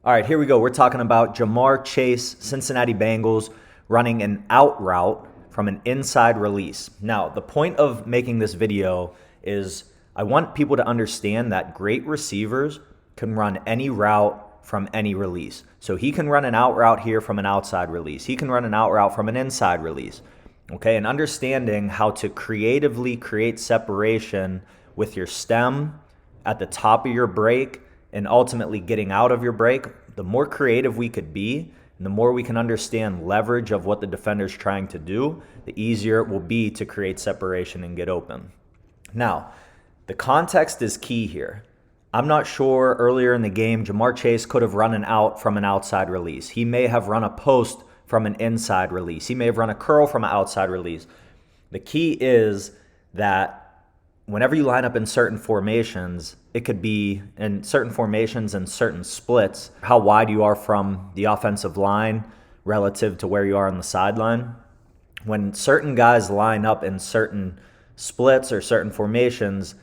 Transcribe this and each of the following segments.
All right, here we go. We're talking about Ja'Marr Chase, Cincinnati Bengals, running an out route from an inside release. Now, the point of making this video is I want people to understand that great receivers can run any route from any release. So he can run an out route here from an outside release. He can run an out route from an inside release. Okay, and understanding how to creatively create separation with your stem at the top of your break and ultimately getting out of your break, the more creative we could be and the more we can understand leverage of what the defender's trying to do, the easier it will be to create separation and get open. Now, the context is key here. I'm not sure earlier in the game, Ja'Marr Chase could have run an out from an outside release. He may have run a post from an inside release. He may have run a curl from an outside release. The key is that whenever you line up in certain formations, it could be in certain formations and certain splits, how wide you are from the offensive line relative to where you are on the sideline. When certain guys line up in certain splits or certain formations,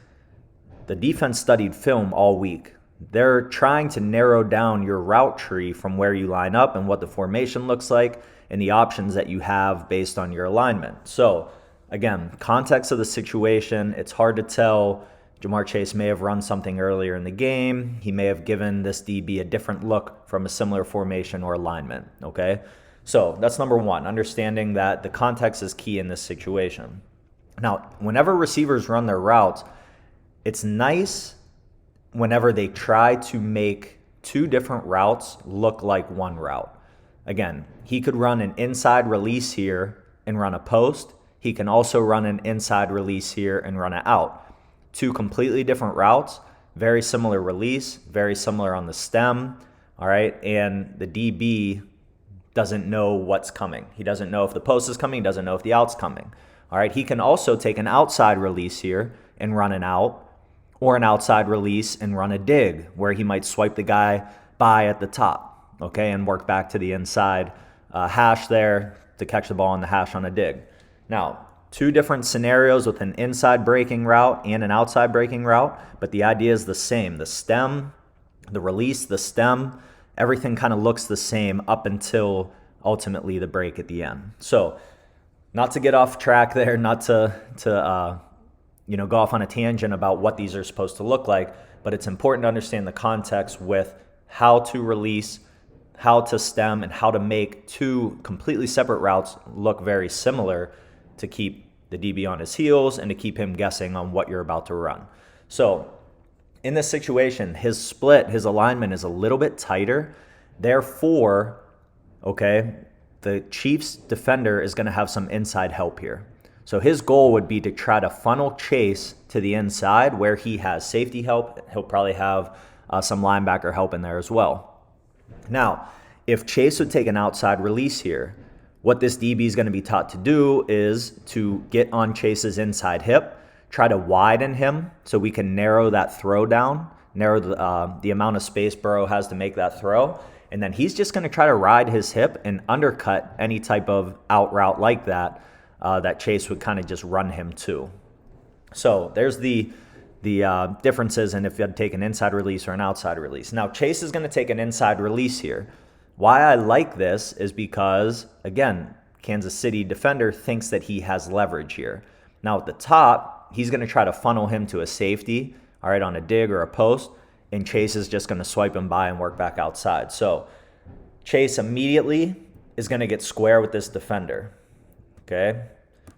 the defense studied film all week. They're trying to narrow down your route tree from where you line up and what the formation looks like and the options that you have based on your alignment. So again, context of the situation, it's hard to tell. Ja'Marr Chase may have run something earlier in the game. He may have given this DB a different look from a similar formation or alignment, okay? So that's number one, understanding that the context is key in this situation. Now, whenever receivers run their routes, it's nice whenever they try to make two different routes look like one route. Again, he could run an inside release here and run a post. He can also run an inside release here and run it out. Two completely different routes, very similar release, very similar on the stem, all right? And the DB doesn't know what's coming. He doesn't know if the post is coming, he doesn't know if the out's coming, all right? He can also take an outside release here and run an out, or an outside release and run a dig, where he might swipe the guy by at the top, okay, and work back to the inside hash there to catch the ball in the hash on a dig. Now, two different scenarios with an inside breaking route and an outside breaking route, but the idea is the same. The stem, the release, the stem, everything kind of looks the same up until ultimately the break at the end. So not to get off track there, not to go off on a tangent about what these are supposed to look like, but it's important to understand the context with how to release, how to stem, and how to make two completely separate routes look very similar to keep the DB on his heels and to keep him guessing on what you're about to run. So in this situation, his split, his alignment is a little bit tighter. Therefore, okay, the Chiefs defender is going to have some inside help here. So his goal would be to try to funnel Chase to the inside where he has safety help. He'll probably have some linebacker help in there as well. Now, if Chase would take an outside release here, what this DB is going to be taught to do is to get on Chase's inside hip, try to widen him so we can narrow that throw down, narrow the amount of space Burrow has to make that throw. And then he's just going to try to ride his hip and undercut any type of out route like that that Chase would kind of just run him to. So there's the differences in if you had to take an inside release or an outside release. Now, Chase is going to take an inside release here. Why I like this is because, again, Kansas City defender thinks that he has leverage here. Now at the top, he's going to try to funnel him to a safety, all right, on a dig or a post, and Chase is just going to swipe him by and work back outside. So Chase immediately is going to get square with this defender, okay?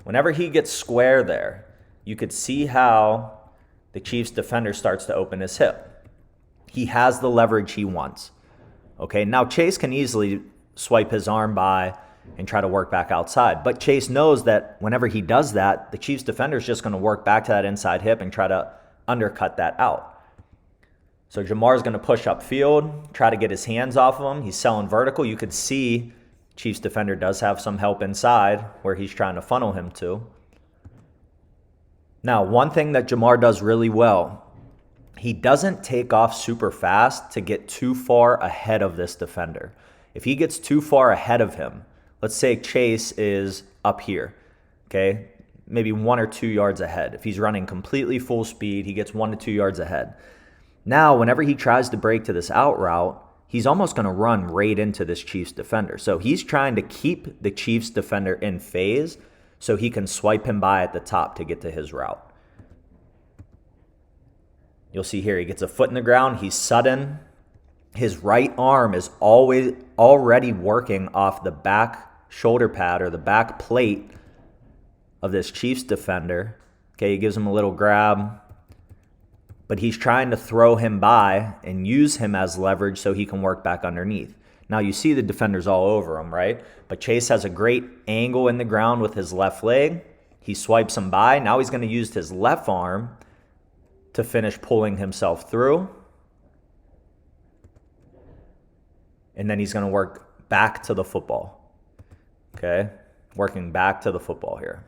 Whenever he gets square there, you could see how the Chiefs defender starts to open his hip. He has the leverage he wants. Okay, now Chase can easily swipe his arm by and try to work back outside. But Chase knows that whenever he does that, the Chiefs defender is just going to work back to that inside hip and try to undercut that out. So Ja'Marr is going to push upfield, try to get his hands off of him. He's selling vertical. You could see Chiefs defender does have some help inside where he's trying to funnel him to. Now, one thing that Ja'Marr does really well, he doesn't take off super fast to get too far ahead of this defender. If he gets too far ahead of him, let's say Chase is up here, okay, maybe 1 or 2 yards ahead. If he's running completely full speed, he gets 1 to 2 yards ahead. Now, whenever he tries to break to this out route, he's almost going to run right into this Chiefs defender. So he's trying to keep the Chiefs defender in phase so he can swipe him by at the top to get to his route. You'll see here he gets a foot in the ground. He's sudden. His right arm is already working off the back shoulder pad or the back plate of this Chiefs defender. Okay, he gives him a little grab, but he's trying to throw him by and use him as leverage so he can work back underneath. Now you see the defenders all over him, right? But Chase has a great angle in the ground with his left leg. He swipes him by. Now he's going to use his left arm to finish pulling himself through. And then he's going to work back to the football. Okay? Working back to the football here.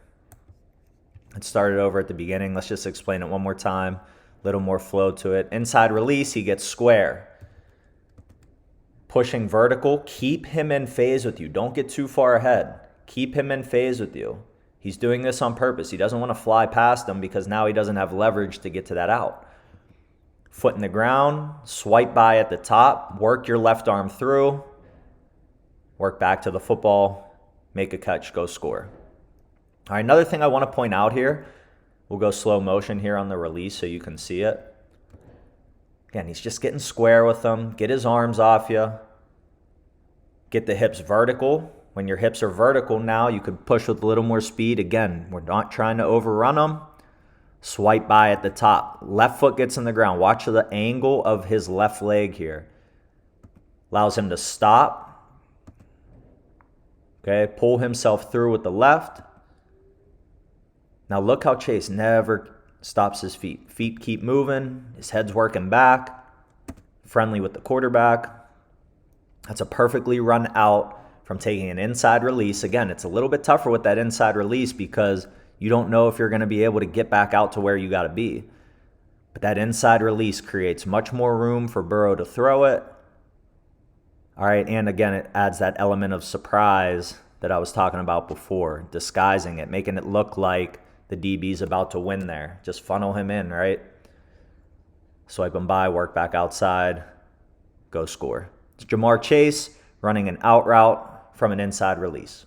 Let's start it over at the beginning. Let's just explain it one more time. A little more flow to it. Inside release, he gets square. Pushing vertical, keep him in phase with you. Don't get too far ahead. Keep him in phase with you. He's doing this on purpose. He doesn't want to fly past him because now he doesn't have leverage to get to that out. Foot in the ground, swipe by at the top, work your left arm through, work back to the football, make a catch, go score. All right, another thing I want to point out here, we'll go slow motion here on the release so you can see it. Again, he's just getting square with them. Get his arms off you. Get the hips vertical. When your hips are vertical now, you could push with a little more speed. Again, we're not trying to overrun them. Swipe by at the top. Left foot gets in the ground. Watch the angle of his left leg here. Allows him to stop. Okay, pull himself through with the left. Now look how Chase never stops his feet. Feet keep moving. His head's working back. Friendly with the quarterback. That's a perfectly run out from taking an inside release. Again, it's a little bit tougher with that inside release because you don't know if you're going to be able to get back out to where you got to be. But that inside release creates much more room for Burrow to throw it. All right, and again, it adds that element of surprise that I was talking about before, disguising it, making it look like the DB's about to win there. Just funnel him in, right? Swipe him by, work back outside, go score. It's Ja'Marr Chase running an out route from an inside release.